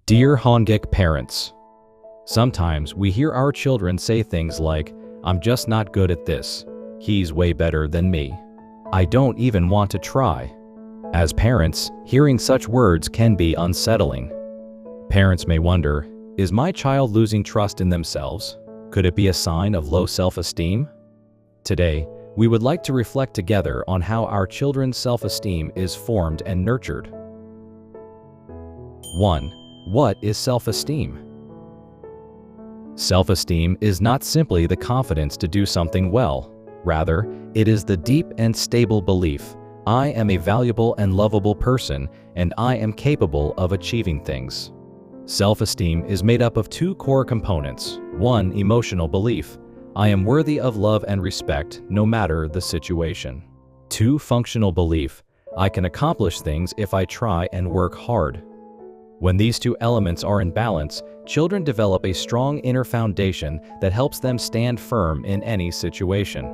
Dear Hongik parents, sometimes we hear our children say things like, "I'm just not good at this. He's way better than me. I don't even want to try." As parents, hearing such words can be unsettling. Parents may wonder, is my child losing trust in themselves? Could it be a sign of low self-esteem? Today, we would like to reflect together on how our children's self-esteem is formed and nurtured. 1. What is self-esteem? Self-esteem is not simply the confidence to do something well. Rather, it is the deep and stable belief, I am a valuable and lovable person, and I am capable of achieving things. Self-esteem is made up of two core components. 1. Emotional belief, I am worthy of love and respect no matter the situation. 2. Functional belief, I can accomplish things if I try and work hard. When these two elements are in balance, children develop a strong inner foundation that helps them stand firm in any situation.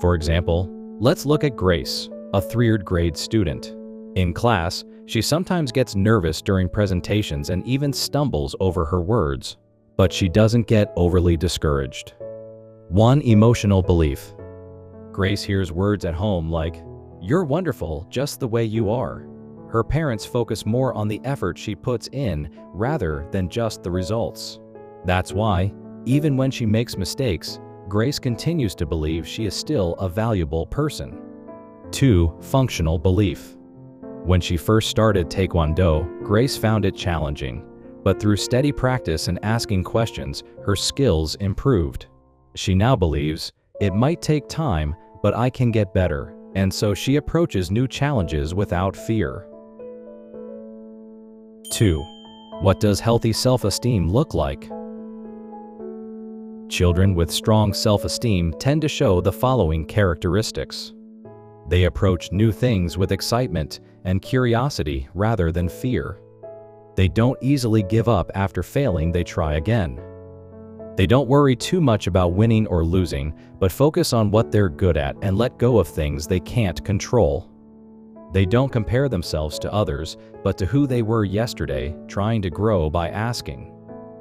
For example, let's look at Grace, a 3rd grade student. In class, she sometimes gets nervous during presentations and even stumbles over her words. But she doesn't get overly discouraged. 1. Emotional belief. Grace hears words at home like, "You're wonderful just the way you are." Her parents focus more on the effort she puts in rather than just the results. That's why, even when she makes mistakes, Grace continues to believe she is still a valuable person. 2. Functional belief. When she first started Taekwondo, Grace found it challenging, but through steady practice and asking questions, her skills improved. She now believes, it might take time, but I can get better, and so she approaches new challenges without fear. 2. What does healthy self-esteem look like? Children with strong self-esteem tend to show the following characteristics. They approach new things with excitement and curiosity rather than fear. They don't easily give up after failing, they try again. They don't worry too much about winning or losing, but focus on what they're good at and let go of things they can't control. They don't compare themselves to others, but to who they were yesterday, trying to grow by asking,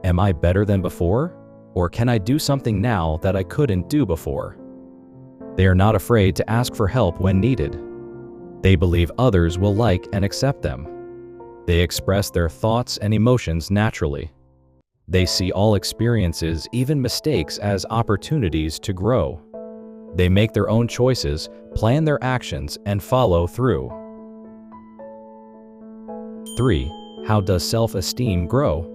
"Am I better than before? Or can I do something now that I couldn't do before?" They are not afraid to ask for help when needed. They believe others will like and accept them. They express their thoughts and emotions naturally. They see all experiences, even mistakes, as opportunities to grow. They make their own choices, plan their actions, and follow through. 3. How does self-esteem grow?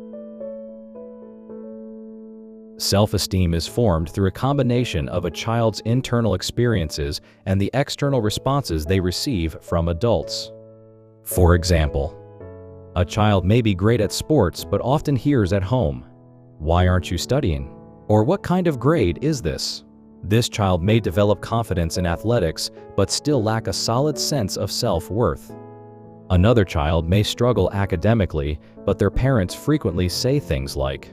Self-esteem is formed through a combination of a child's internal experiences and the external responses they receive from adults. For example, a child may be great at sports but often hears at home, "Why aren't you studying?" Or "What kind of grade is this?" This child may develop confidence in athletics but still lack a solid sense of self-worth. Another child may struggle academically, but their parents frequently say things like,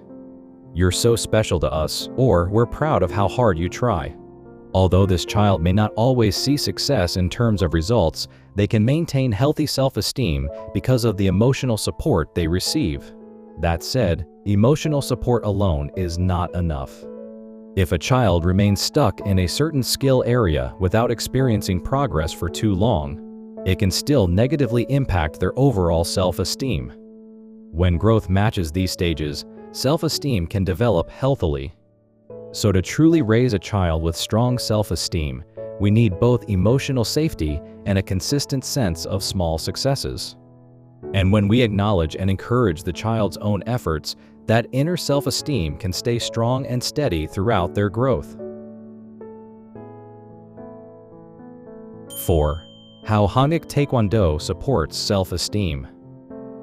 "You're so special to us," or "We're proud of how hard you try." Although this child may not always see success in terms of results, they can maintain healthy self-esteem because of the emotional support they receive. That said, emotional support alone is not enough. If a child remains stuck in a certain skill area without experiencing progress for too long, it can still negatively impact their overall self-esteem. When growth matches these stages, self-esteem can develop healthily. So to truly raise a child with strong self-esteem, we need both emotional safety and a consistent sense of small successes. And when we acknowledge and encourage the child's own efforts, that inner self-esteem can stay strong and steady throughout their growth. 4. How Hongik Taekwondo supports self-esteem.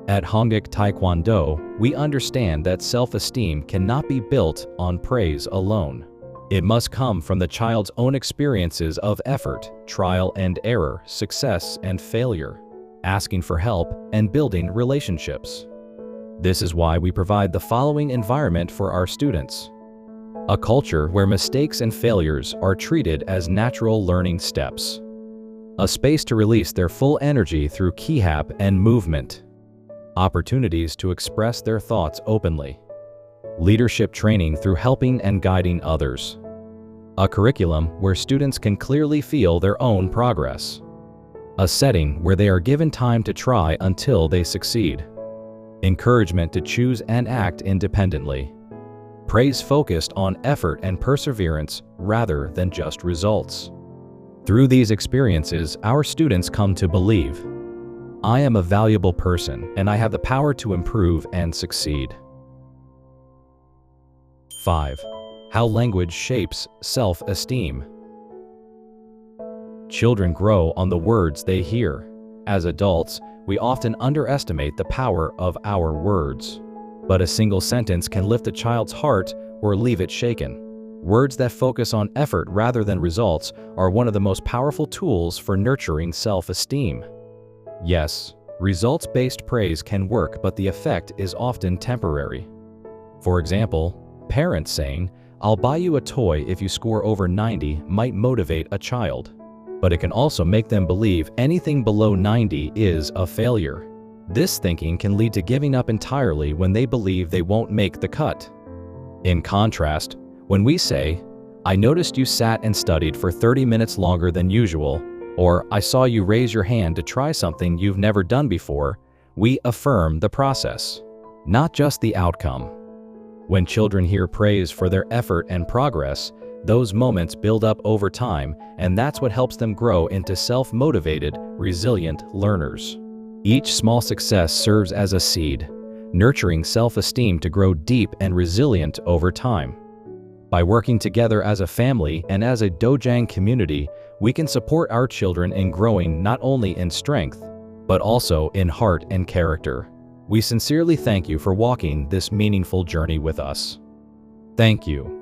At Hongik Taekwondo, we understand that self-esteem cannot be built on praise alone. It must come from the child's own experiences of effort, trial and error, success and failure, asking for help, and building relationships. This is why we provide the following environment for our students: a culture where mistakes and failures are treated as natural learning steps, a space to release their full energy through kihap and movement, opportunities to express their thoughts openly, leadership training through helping and guiding others, a curriculum where students can clearly feel their own progress, a setting where they are given time to try until they succeed, encouragement to choose and act independently, praise focused on effort and perseverance rather than just results. Through these experiences, our students come to believe, I am a valuable person and I have the power to improve and succeed. 5. How language shapes self-esteem. Children grow on the words they hear. As adults, we often underestimate the power of our words. But a single sentence can lift a child's heart or leave it shaken. Words that focus on effort rather than results are one of the most powerful tools for nurturing self-esteem. Yes, results-based praise can work, but the effect is often temporary. For example, parents saying, "I'll buy you a toy if you score over 90" might motivate a child, but it can also make them believe anything below 90 is a failure. This thinking can lead to giving up entirely when they believe they won't make the cut. In contrast, when we say, "I noticed you sat and studied for 30 minutes longer than usual," or "I saw you raise your hand to try something you've never done before," we affirm the process, not just the outcome. When children hear praise for their effort and progress, those moments build up over time, and that's what helps them grow into self-motivated, resilient learners. Each small success serves as a seed, nurturing self-esteem to grow deep and resilient over time. By working together as a family and as a Dojang community, we can support our children in growing not only in strength, but also in heart and character. We sincerely thank you for walking this meaningful journey with us. Thank you.